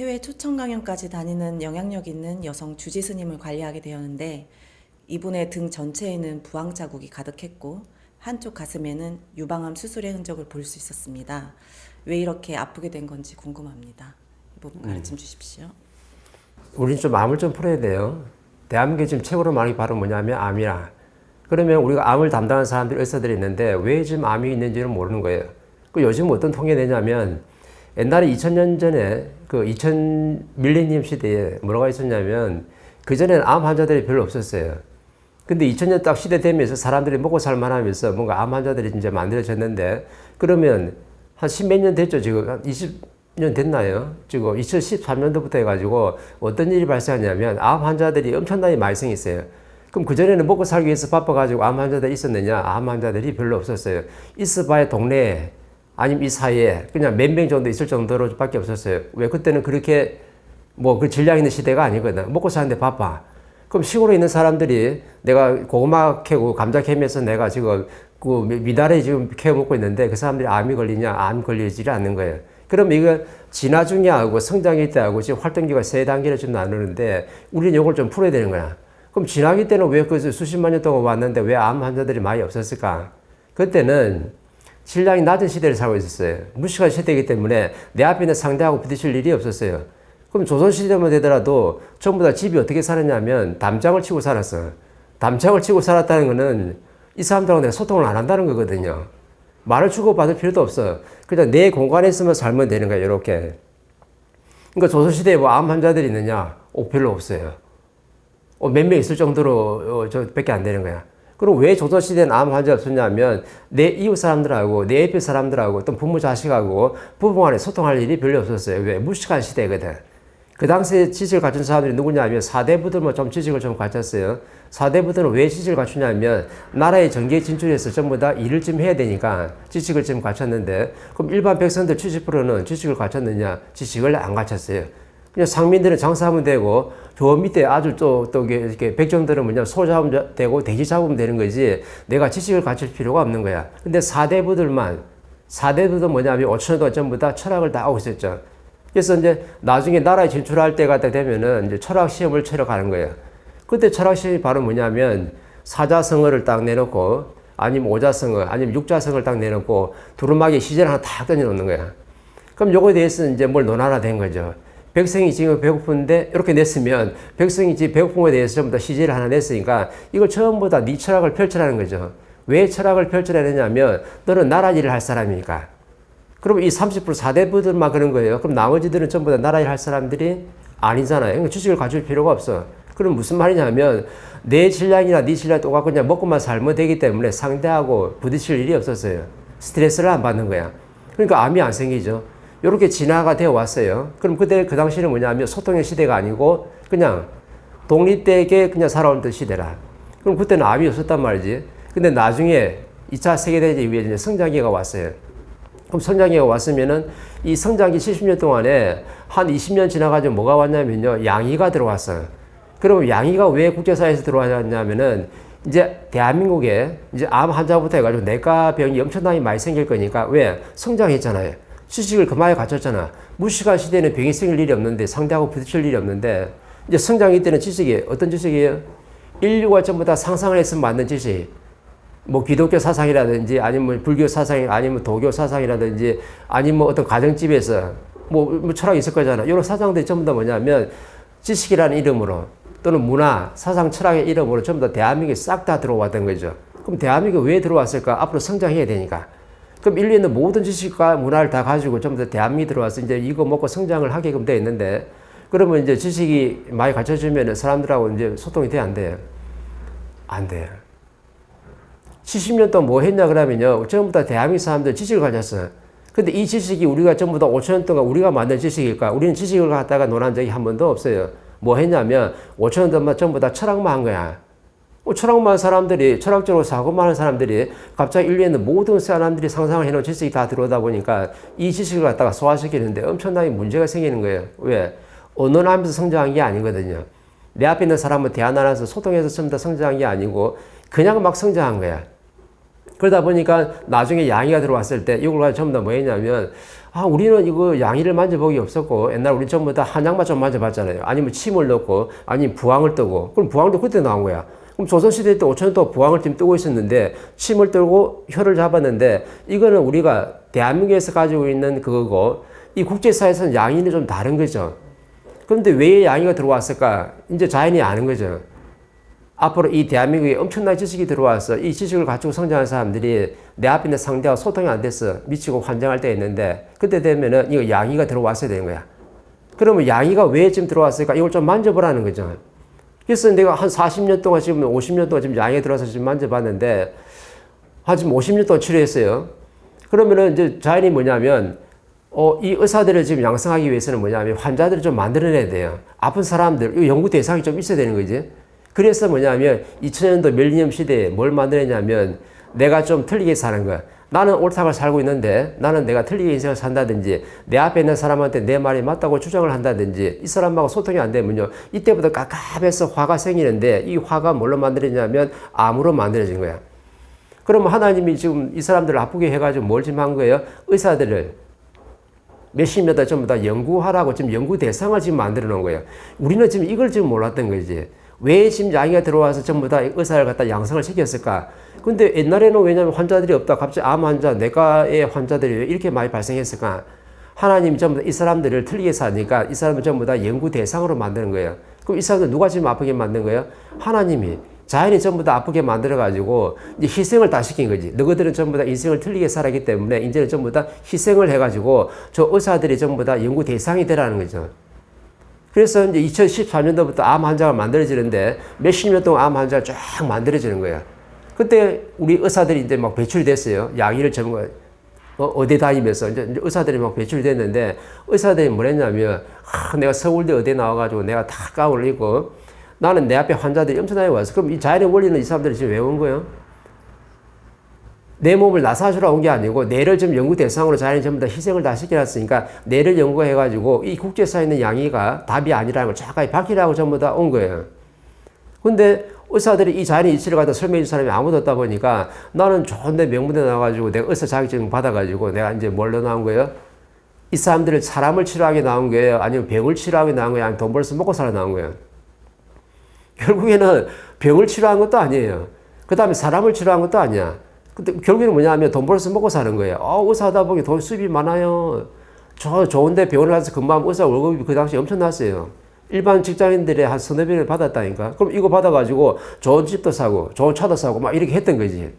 해외 초청 강연까지 다니는 영향력 있는 여성 주지 스님을 관리하게 되었는데 이분의 등 전체에는 부항 자국이 가득했고 한쪽 가슴에는 유방암 수술의 흔적을 볼 수 있었습니다. 왜 이렇게 아프게 된 건지 궁금합니다. 이 부분 가르침 주십시오. 우리는 좀 암을 좀 풀어야 돼요. 대한민국에 지금 최고로 많이 바른 뭐냐면 암이야. 그러면 우리가 암을 담당하는 사람들이 의사들이 있는데 왜 지금 암이 있는지는 모르는 거예요. 그 요즘 어떤 통계 내냐면 옛날에 2000년 전에 그 2000 밀레니엄 시대에 뭐가 있었냐면 그전에는 암 환자들이 별로 없었어요. 근데 2000년 딱 시대 되면서 사람들이 먹고 살만하면서 뭔가 암 환자들이 이제 만들어졌는데 그러면 한 10몇 년 됐죠. 지금 한 20년 됐나요? 지금 2013년도부터 해가지고 어떤 일이 발생하냐면 암 환자들이 엄청나게 많이 생겼어요. 그럼 그전에는 먹고 살기 위해서 바빠가지고 암 환자들이 있었느냐? 암 환자들이 별로 없었어요. 있어봐야 동네에 아니면 이 사이에 그냥 몇 명 정도 있을 정도로 밖에 없었어요. 왜? 그때는 그렇게 뭐 그 질량 있는 시대가 아니거든. 먹고 사는데 바빠. 그럼 시골에 있는 사람들이 내가 고구마 캐고 감자 캐면서 내가 지금 그 미나리 지금 캐 먹고 있는데 그 사람들이 암이 걸리냐? 암 걸리지 않는 거예요. 그럼 이거 진화 중이하고 성장기 때하고 지금 활동기가 세 단계로 좀 나누는데 우리는 이걸 좀 풀어야 되는 거야. 그럼 진화기 때는 왜 그 수십만 년 동안 왔는데 왜 암 환자들이 많이 없었을까? 그때는 질량이 낮은 시대를 살고 있었어요. 무식한 시대이기 때문에 내 앞에 있는 상대하고 부딪힐 일이 없었어요. 그럼 조선시대만 되더라도 전부 다 집이 어떻게 살았냐면 담장을 치고 살았어. 담장을 치고 살았다는 거는 이 사람들하고 내가 소통을 안 한다는 거거든요. 말을 주고받을 필요도 없어. 그냥 내 공간에 있으면 살면 되는 거야, 이렇게. 그러니까 조선시대에 뭐 암 환자들이 있느냐? 별로 없어요. 몇 명 있을 정도로 저밖에 안 되는 거야. 그럼 왜 조선시대는 암 환자 없었냐면 내 이웃 사람들하고 내 옆에 사람들하고 또 부모 자식하고 부부 간에 소통할 일이 별로 없었어요. 왜? 무식한 시대거든. 그 당시에 지식을 갖춘 사람들이 누구냐면 사대부들만 좀 지식을 좀 갖췄어요. 사대부들은 왜 지식을 갖추냐면 나라의 정계에 진출해서 전부 다 일을 좀 해야 되니까 지식을 좀 갖췄는데 그럼 일반 백성들 70%는 지식을 갖췄느냐? 지식을 안 갖췄어요. 그냥 상민들은 장사하면 되고 저 밑에 아주 또 이렇게 백정들은 뭐냐 소 잡으면 되고 돼지 잡으면 되는 거지 내가 지식을 갖출 필요가 없는 거야. 근데 사대부들은 뭐냐면 5천 년 동안 전부 다 철학을 다 하고 있었죠. 그래서 이제 나중에 나라에 진출할 때가 되면은 이제 철학 시험을 치러 가는 거예요. 그때 철학 시험이 바로 뭐냐면 사자성어를 딱 내놓고 아니면 오자성어 아니면 육자성어를 딱 내놓고 두루마기 시제를 하나 딱 던져놓는 거야. 그럼 요거에 대해서 이제 뭘 논하나 된 거죠. 백성이 지금 배고픈데 이렇게 냈으면 백성이 지금 배고픈 거에 대해서 전부 다 시제를 하나 냈으니까 이걸 전부 다 네 철학을 펼쳐라는 거죠. 왜 철학을 펼쳐야 되냐면 너는 나라 일을 할 사람이니까. 그럼 이 30% 사대부들만 그런 거예요. 그럼 나머지들은 전부 다 나라 일 할 사람들이 아니잖아요. 그러니까 주식을 가질 필요가 없어. 그럼 무슨 말이냐면 내 질량이나 네 질량 똑같고 그냥 먹고만 살면 되기 때문에 상대하고 부딪힐 일이 없었어요. 스트레스를 안 받는 거야. 그러니까 암이 안 생기죠. 이렇게 진화가 되어 왔어요. 그럼 그때 그 당시는 뭐냐면 소통의 시대가 아니고 그냥 독립되게 그냥 살아온 시대라. 그럼 그때는 암이 없었단 말이지. 근데 나중에 2차 세계대전 이후에 이제 성장기가 왔어요. 그럼 성장기가 왔으면은 이 성장기 70년 동안에 한 20년 지나가지고 뭐가 왔냐면요. 양의가 들어왔어요. 그러면 양의가 왜 국제사회에서 들어왔냐면은 이제 대한민국에 이제 암 환자부터 해가지고 내과병이 엄청나게 많이 생길 거니까 왜? 성장했잖아요. 지식을 그만에 갖췄잖아. 무식한 시대에는 병이 생길 일이 없는데 상대하고 부딪힐 일이 없는데 이제 성장기 때는 지식이 어떤 지식이에요? 인류가 전부 다 상상을 했으면 맞는 지식. 뭐 기독교 사상이라든지 아니면 불교 사상이 아니면 도교 사상이라든지 아니면 어떤 가정집에서 뭐 철학이 있을 거잖아. 이런 사상들이 전부 다 뭐냐면 지식이라는 이름으로 또는 문화, 사상, 철학의 이름으로 전부 다 대한민국에 싹 다 들어왔던 거죠. 그럼 대한민국에 왜 들어왔을까? 앞으로 성장해야 되니까. 그럼 인류에 있는 모든 지식과 문화를 다 가지고 전부 다 대한민국에 들어와서 이제 이거 먹고 성장을 하게끔 되어 있는데 그러면 이제 지식이 많이 갖춰지면 사람들하고 이제 소통이 돼야 안 돼요? 안 돼요. 70년 동안 뭐 했냐 그러면요. 전부 다 대한민국 사람들 지식을 가졌어요. 근데 이 지식이 우리가 전부 다 5천 년 동안 우리가 만든 지식일까? 우리는 지식을 갖다가 논한 적이 한 번도 없어요. 뭐 했냐면 5천 년 동안 전부 다 철학만 한 거야. 철학만 한 사람들이, 철학적으로 사고만 하는 사람들이 갑자기 인류에 있는 모든 사람들이 상상을 해놓은 지식이 다 들어오다 보니까 이 지식을 갖다가 소화시키는데 엄청나게 문제가 생기는 거예요. 왜? 언론하면서 성장한 게 아니거든요. 내 앞에 있는 사람은 대화 나눠서 소통해서 전부 다 성장한 게 아니고 그냥 막 성장한 거야. 그러다 보니까 나중에 양이가 들어왔을 때 이걸 가지고 전부 다 뭐 했냐면 우리는 이거 양이를 만져본 게 없었고, 옛날 우리 전부 다 한약만 좀 만져봤잖아요. 아니면 침을 넣고, 아니면 부항을 뜨고. 그럼 부항도 그때 나온 거야. 그럼 조선시대 때 5천 년 동안 부항을 지금 뜨고 있었는데, 침을 뜨고 혀를 잡았는데, 이거는 우리가 대한민국에서 가지고 있는 그거고, 이 국제사회에서는 양인이 좀 다른 거죠. 그런데 왜 양이가 들어왔을까? 이제 자연이 아는 거죠. 앞으로 이 대한민국에 엄청난 지식이 들어와서 이 지식을 가지고 성장한 사람들이 내 앞에 있는 상대와 소통이 안 돼서 미치고 환장할 때 있는데, 그때 되면은 이거 양이가 들어왔어야 되는 거야. 그러면 양이가 왜 지금 들어왔을까? 이걸 좀 만져보라는 거죠. 그래서 내가 한 40년 동안 지금 50년 동안 지금 양이 들어와서 지금 만져봤는데, 한 지금 50년 동안 치료했어요. 그러면은 이제 자연이 뭐냐면, 이 의사들을 지금 양성하기 위해서는 뭐냐면 환자들을 좀 만들어내야 돼요. 아픈 사람들, 이 연구 대상이 좀 있어야 되는 거지. 그래서 뭐냐면 2000년도 밀리니엄 시대에 뭘 만들었냐면 내가 좀 틀리게 사는 거야. 나는 옳다고 살고 있는데 나는 내가 틀리게 인생을 산다든지 내 앞에 있는 사람한테 내 말이 맞다고 주장을 한다든지 이 사람하고 소통이 안 되면요. 이때부터 깝깝해서 화가 생기는데 이 화가 뭘로 만들어지냐면 암으로 만들어진 거야. 그러면 하나님이 지금 이 사람들을 아프게 해가지고 뭘 지금 한 거예요? 의사들을 몇십 년 다 전부 다 연구하라고 지금 연구 대상을 지금 만들어 놓은 거예요. 우리는 지금 이걸 지금 몰랐던 거지. 왜 지금 양이가 들어와서 전부 다 의사를 갖다 양성을 시켰을까? 근데 옛날에는 왜냐면 환자들이 없다. 갑자기 암 환자, 내과의 환자들이 왜 이렇게 많이 발생했을까? 하나님이 전부 다 이 사람들을 틀리게 사니까 이 사람을 전부 다 연구 대상으로 만드는 거예요. 그럼 이 사람들 누가 지금 아프게 만든 거예요? 하나님이. 자연이 전부 다 아프게 만들어가지고 이제 희생을 다 시킨 거지. 너희들은 전부 다 인생을 틀리게 살았기 때문에 이제는 전부 다 희생을 해가지고 저 의사들이 전부 다 연구 대상이 되라는 거죠. 그래서 이제 2014년도부터 암 환자가 만들어지는데 몇십 년 동안 암 환자가 쫙 만들어지는 거야. 그때 우리 의사들이 이제 막 배출이 됐어요. 양의를 전문 어디 다니면서 이제 의사들이 막 배출이 됐는데 의사들이 뭘 했냐면 내가 서울대 의대 나와가지고 내가 다 가운을 입고 나는 내 앞에 환자들이 엄청나게 왔어. 그럼 이 자연의 원리는 이 사람들이 지금 왜 온 거예요? 내 몸을 나사주러 온 게 아니고 뇌를 좀 연구 대상으로 자연이 전부 다 희생을 다 시켜놨으니까 뇌를 연구해가지고 이 국제사에 있는 양의가 답이 아니라는 걸 정확하게 밝히라고 전부 다 온 거예요. 근데 의사들이 이 자연의 이치를 갖다 설명해 준 사람이 아무도 없다 보니까 나는 좋은데 명문대 나와가지고 내가 의사 자격증 받아가지고 내가 이제 뭘로 나온 거예요? 이 사람들을 사람을 치료하게 나온 거예요? 아니면 병을 치료하게 나온 거예요? 아니면 돈 벌어서 먹고 살아 나온 거예요? 결국에는 병을 치료한 것도 아니에요. 그 다음에 사람을 치료한 것도 아니야. 근데 결국에는 뭐냐 하면 돈 벌어서 먹고 사는 거예요. 의사 하다 보니 돈 수입이 많아요. 저 좋은데 병원에 가서 근무하면 의사 월급이 그 당시에 엄청났어요. 일반 직장인들의 한 서너 배를 받았다니까. 그럼 이거 받아가지고 좋은 집도 사고 좋은 차도 사고 막 이렇게 했던 거지.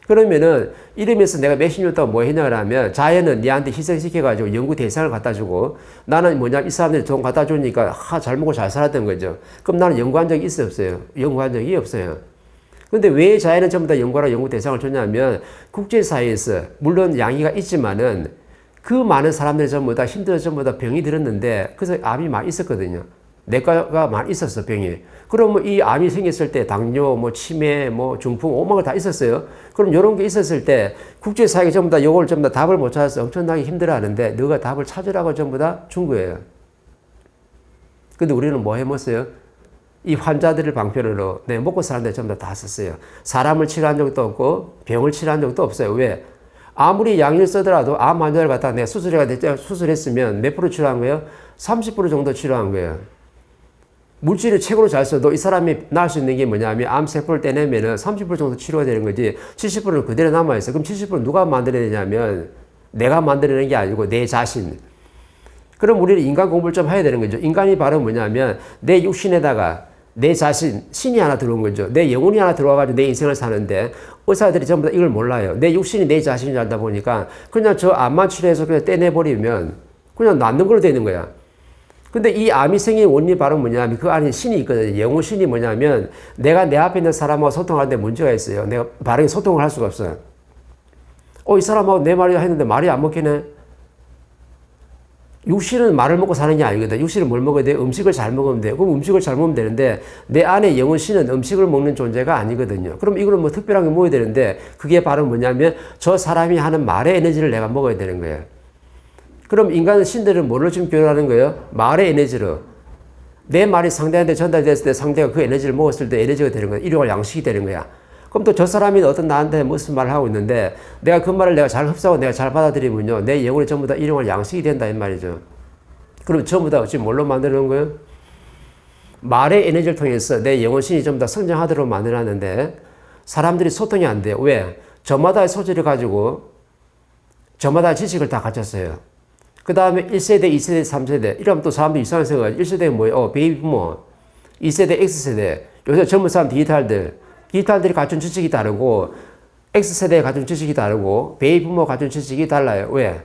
그러면은 이러면서 내가 몇십 년 동안 뭐 했냐 그러면 자연은 니한테 희생시켜가지고 연구 대상을 갖다 주고 나는 뭐냐면 이 사람들이 돈 갖다 주니까 잘 먹고 잘 살았던 거죠. 그럼 나는 연구한 적이 있어 없어요? 연구한 적이 없어요. 근데 왜 자연은 전부 다 연구하라 연구 대상을 줬냐면 국제사회에서 물론 양의가 있지만은 그 많은 사람들이 전부 다 힘들어서 전부 다 병이 들었는데 그래서 암이 많이 있었거든요. 내과가 많이 있었어 병이. 그러면 이 암이 생겼을 때 당뇨, 뭐 치매, 뭐 중풍, 오만 거 다 있었어요. 그럼 이런 게 있었을 때 국제사회가 전부 다 이걸 전부 다 답을 못 찾아서 엄청나게 힘들어하는데 너가 답을 찾으라고 전부 다 준 거예요. 근데 우리는 뭐 해먹었어요? 이 환자들을 방편으로 내 먹고 사는 데 전부 다 썼어요. 사람을 치료한 적도 없고 병을 치료한 적도 없어요. 왜? 아무리 양을 쓰더라도 암 환자를 갖다 내가 수술했으면 몇 프로 치료한 거예요? 30% 정도 치료한 거예요. 물질을 최고로 잘 써도 이 사람이 나을 수 있는 게 뭐냐면 암세포를 떼내면은 30% 정도 치료가 되는 거지 70%는 그대로 남아있어. 그럼 70%는 누가 만들어내냐면 내가 만들어내는 게 아니고 내 자신. 그럼 우리는 인간 공부를 좀 해야 되는 거죠. 인간이 바로 뭐냐면 내 육신에다가 내 자신, 신이 하나 들어온 거죠. 내 영혼이 하나 들어와가지고 내 인생을 사는데 의사들이 전부 다 이걸 몰라요. 내 육신이 내 자신이 알다 보니까 그냥 저 암만 치료해서 그냥 떼내버리면 그냥 낫는 걸로 되는 거야. 근데 이 암이 생긴 원인이 바로 뭐냐면 그 안에 신이 있거든요. 영혼 신이 뭐냐면 내가 내 앞에 있는 사람하고 소통할 때 문제가 있어요. 내가 바르게 소통을 할 수가 없어요. 이 사람하고 내 말이 했는데 말이 안 먹히네. 육신은 말을 먹고 사는 게 아니거든. 육신은 뭘 먹어야 돼? 음식을 잘 먹으면 돼. 그럼 음식을 잘 먹으면 되는데 내 안에 영혼 신은 음식을 먹는 존재가 아니거든요. 그럼 이거는 뭐 특별한 게 먹어야 되는데 그게 바로 뭐냐면 저 사람이 하는 말의 에너지를 내가 먹어야 되는 거예요. 그럼 인간은 신들은 뭐를 지금 교류하는 거예요? 말의 에너지로. 내 말이 상대한테 전달됐을 때 상대가 그 에너지를 먹었을 때 에너지가 되는 거야. 일용할 양식이 되는 거야. 그럼 또 저 사람이 어떤 나한테 무슨 말을 하고 있는데 내가 그 말을 내가 잘 흡수하고 내가 잘 받아들이면요. 내 영혼이 전부 다 일용할 양식이 된다 이 말이죠. 그럼 전부 다 지금 뭘로 만드는 거예요? 말의 에너지를 통해서 내 영혼신이 전부 다 성장하도록 만들어놨는데 사람들이 소통이 안 돼요. 왜? 저마다의 소질을 가지고 저마다의 지식을 다 가졌어요. 그 다음에 1세대, 2세대, 3세대 이러면 또 사람들이 이상한 생각을 1세대가 뭐예요? 베이비 부모 2세대, X세대 요새 젊은 사람 디지털들이 갖춘 지식이 다르고 X세대에 갖춘 지식이 다르고 베이비 부모가 갖춘 지식이 달라요. 왜?